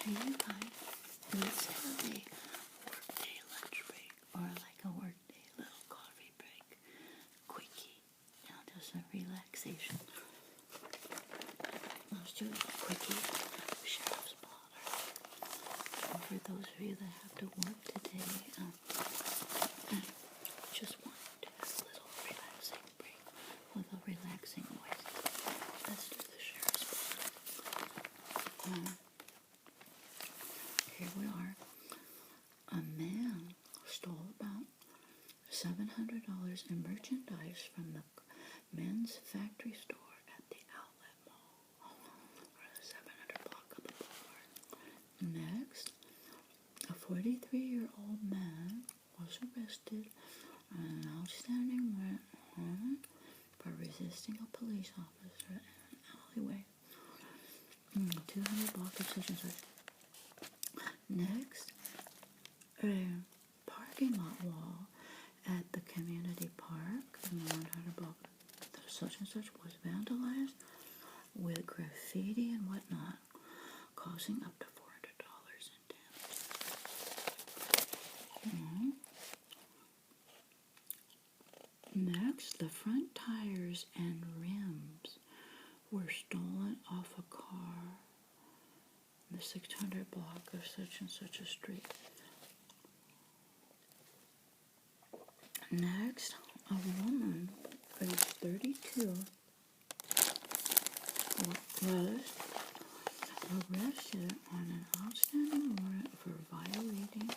Hey you guys, let's have a workday lunch break or like a workday little coffee break. Quickie. Just a relaxation. Let's do a quickie. Sheriff's Blotter. And for those of you that have to work today, just wanted to have a little relaxing break with a relaxing voice. Let's do the Sheriff's Blotter. Here we are. A man stole about $700 in merchandise from the men's factory store at the outlet mall, or the 700 block of the boulevard. Next, a 43-year-old man was arrested on an outstanding warrant for resisting a police officer in an alleyway. 200 block of such and such. Next, a parking lot wall at the community park in 100 block such and such was vandalized with graffiti and whatnot, causing up to $400 in damage. Next, the front tires and rims were stolen off a car in the 600 block of such and such a street. Next, a woman, age 32, was arrested on an outstanding warrant for violating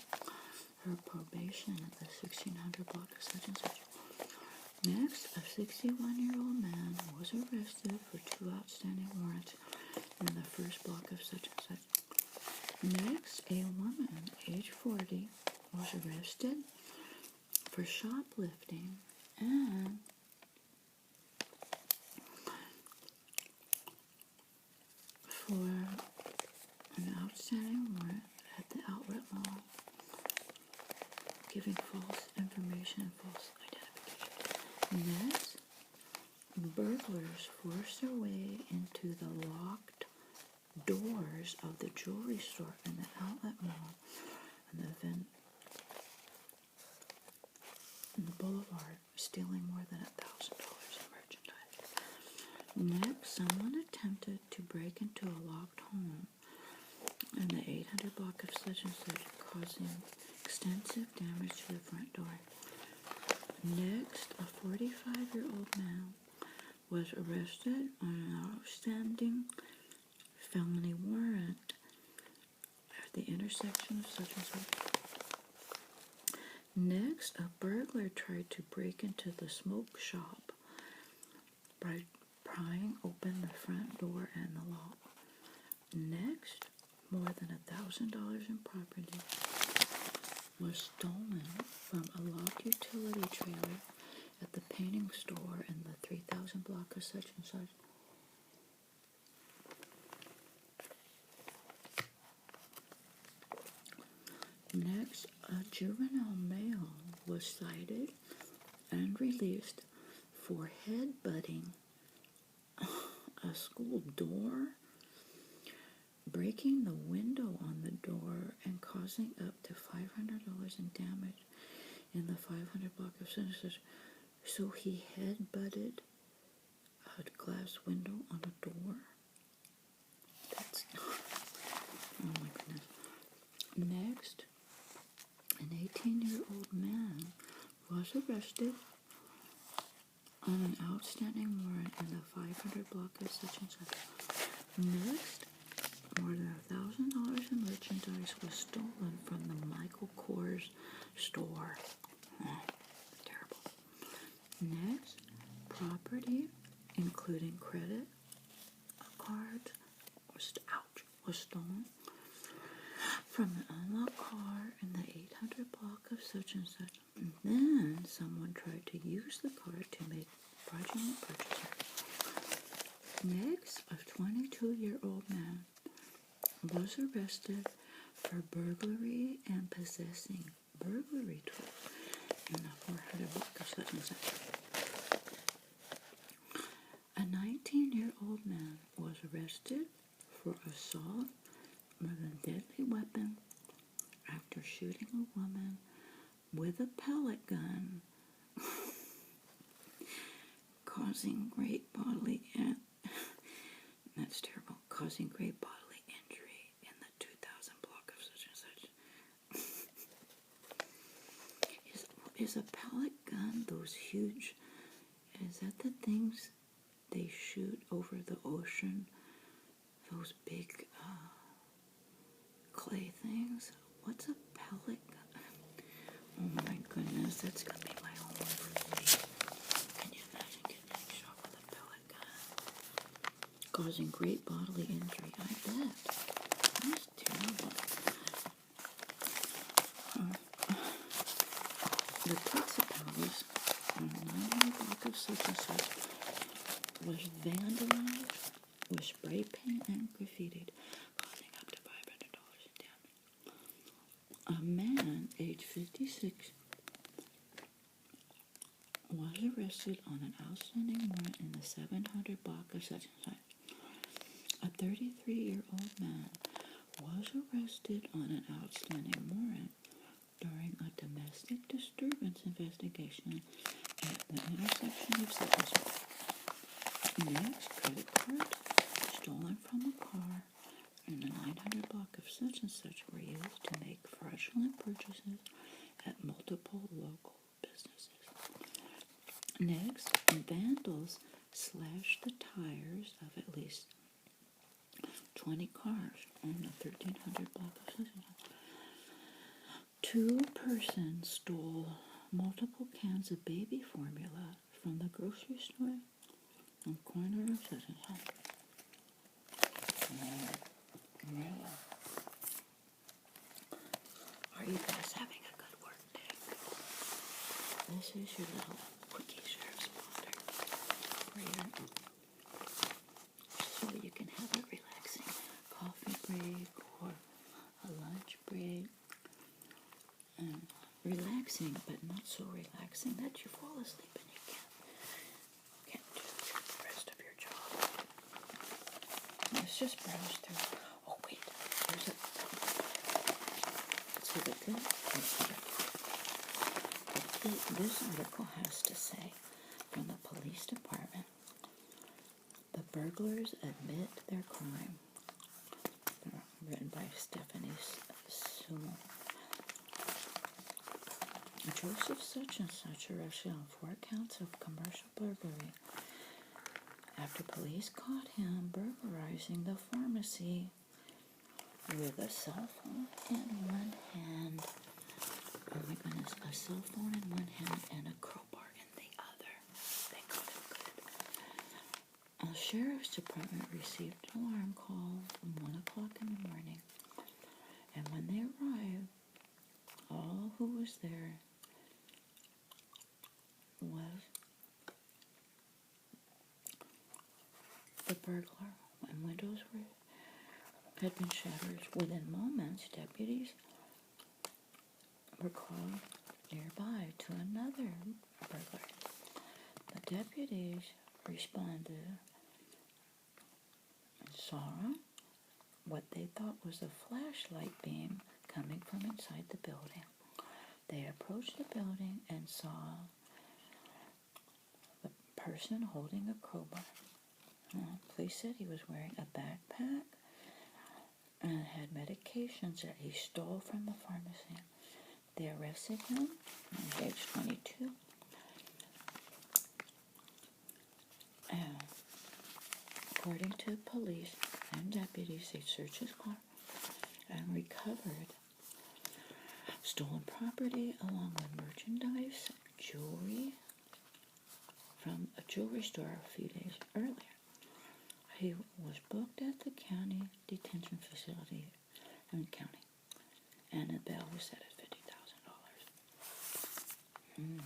her probation at the 1600 block of such and such. Next, a 61-year-old man was arrested for 2 outstanding warrants in the first block of such and such. Next, a woman, age 40, was arrested for shoplifting and for an outstanding warrant at the outlet mall, giving false information and false identification. Next, burglars forced their way into the locked doors of the jewelry store in the outlet mall and the boulevard, stealing more than $1,000 in merchandise. Next, someone attempted to break into a locked home in the 800 block of such and such, causing extensive damage to the front door. Next, a 45-year-old man was arrested on an outstanding felony warrant at the intersection of such and such. Next, a burglar tried to break into the smoke shop by prying open the front door and the lock. Next, more than $1,000 in property was stolen from a locked utility trailer at the painting store in the 3000 block of such and such. Next, a juvenile male was cited and released for headbutting a school door, breaking the window on the door, and causing up to $500 in damage in the 500 block of Census. So he headbutted a glass window on a door. That's oh my goodness. Next, an 18-year-old man was arrested on an outstanding warrant in the 500 block of such and such. Next, more than $1,000 in merchandise was stolen from the Michael Kors store. Oh, terrible. Next, property, including credit cards, was stolen from an unlocked car in the 800 block of such and such. And then someone tried to use the card to make fraudulent purchases. Next, a 22-year-old man was arrested for burglary and possessing burglary tools in the 400 block of such and such. A 19-year-old man was arrested for assault with a deadly weapon after shooting a woman with a pellet gun, causing great bodily that's terrible, causing great bodily injury in the 2000 block of such and such. Is a pellet gun those huge? Is that the things they shoot over the ocean? Those big clay things? What's a pellet gun? Oh my goodness, that's gonna be my homework for the week. Can you imagine getting shot with a pellet gun? Causing great bodily injury, I bet. That's terrible. The Pizza Palace on 900 block of such and such was vandalized with spray paint and graffitied, causing up to $500 in damage. A man, age 56, was arrested on an outstanding warrant in the 700 block of such and such. A 33-year-old man was arrested on an outstanding warrant during a domestic disturbance investigation at the intersection of such and such. Next, credit card stolen from a car in the 900 block of such and such were used to make fraudulent purchases at multiple local businesses. Next, vandals slashed the tires of at least 20 cars on the 1300 block of such and such. 2 persons stole multiple cans of baby formula from the grocery store on the corner of such and such. Really? Are you guys having a good work day? This is your little quickie sheriff's Blotter for you, so you can have a relaxing coffee break or a lunch break. Relaxing, but not so relaxing that you fall asleep and you can't do the rest of your job. Let's just browse through. Oh wait, there's a. So the good. This article has to say from the police department, the burglars admit their crime. Written by Stephanie Sewell. Joseph such and such arrested on 4 counts of commercial burglary after police caught him burglarizing the pharmacy with a cell phone in one hand. Oh my goodness, a cell phone in one hand and a crowbar in the other. They got him good. A sheriff's department received an alarm call from 1 o'clock in the morning, and when they arrived, all who was there was the burglar, and windows had been shattered. Within moments, deputies were called nearby to another burglary. The deputies responded and saw what they thought was a flashlight beam coming from inside the building. They approached the building and saw the person holding a crowbar. Police said he was wearing a backpack and had medications that he stole from the pharmacy. They arrested him at age 22. And according to police and deputies, they searched his car and recovered stolen property along with merchandise, jewelry from a jewelry store a few days earlier. He was booked at the county detention facility in the county, and the bail was set at $50,000.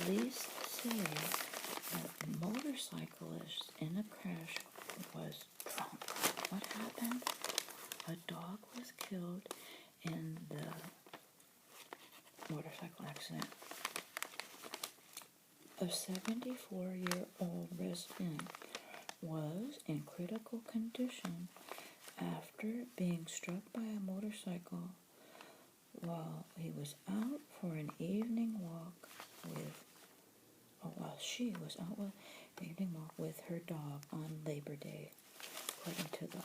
Police say that the motorcyclist in the crash was drunk. What happened? a dog was killed in the motorcycle accident. A 74-year-old resident was in critical condition after being struck by a motorcycle while he was out for an evening walk while she was out for an evening walk with her dog on Labor Day, according to the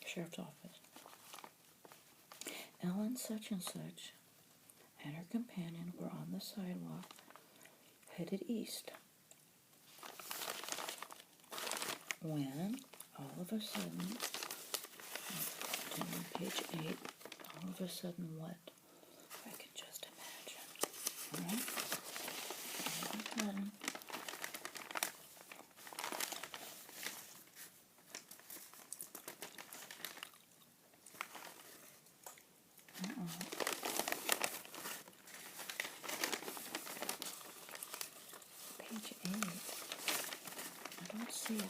sheriff's office. Ellen such and such and her companion were on the sidewalk headed east when all of a sudden, on page 8, all of a sudden what? I can just imagine. Alright? All of a sudden, page 8. I don't see it.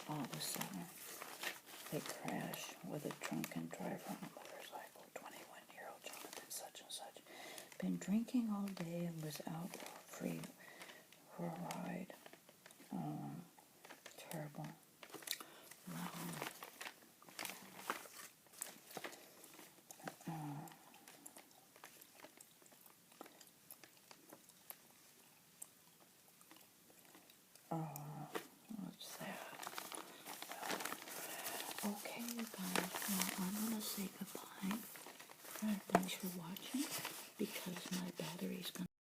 All of a sudden, they crash with a drunken driver on a motorcycle, 21-year-old Jonathan such and such. Been drinking all day and was out free for a ride. Terrible. Wow. What's that? Okay, you guys, well, I'm going to say goodbye. Thanks for watching, because my battery's going to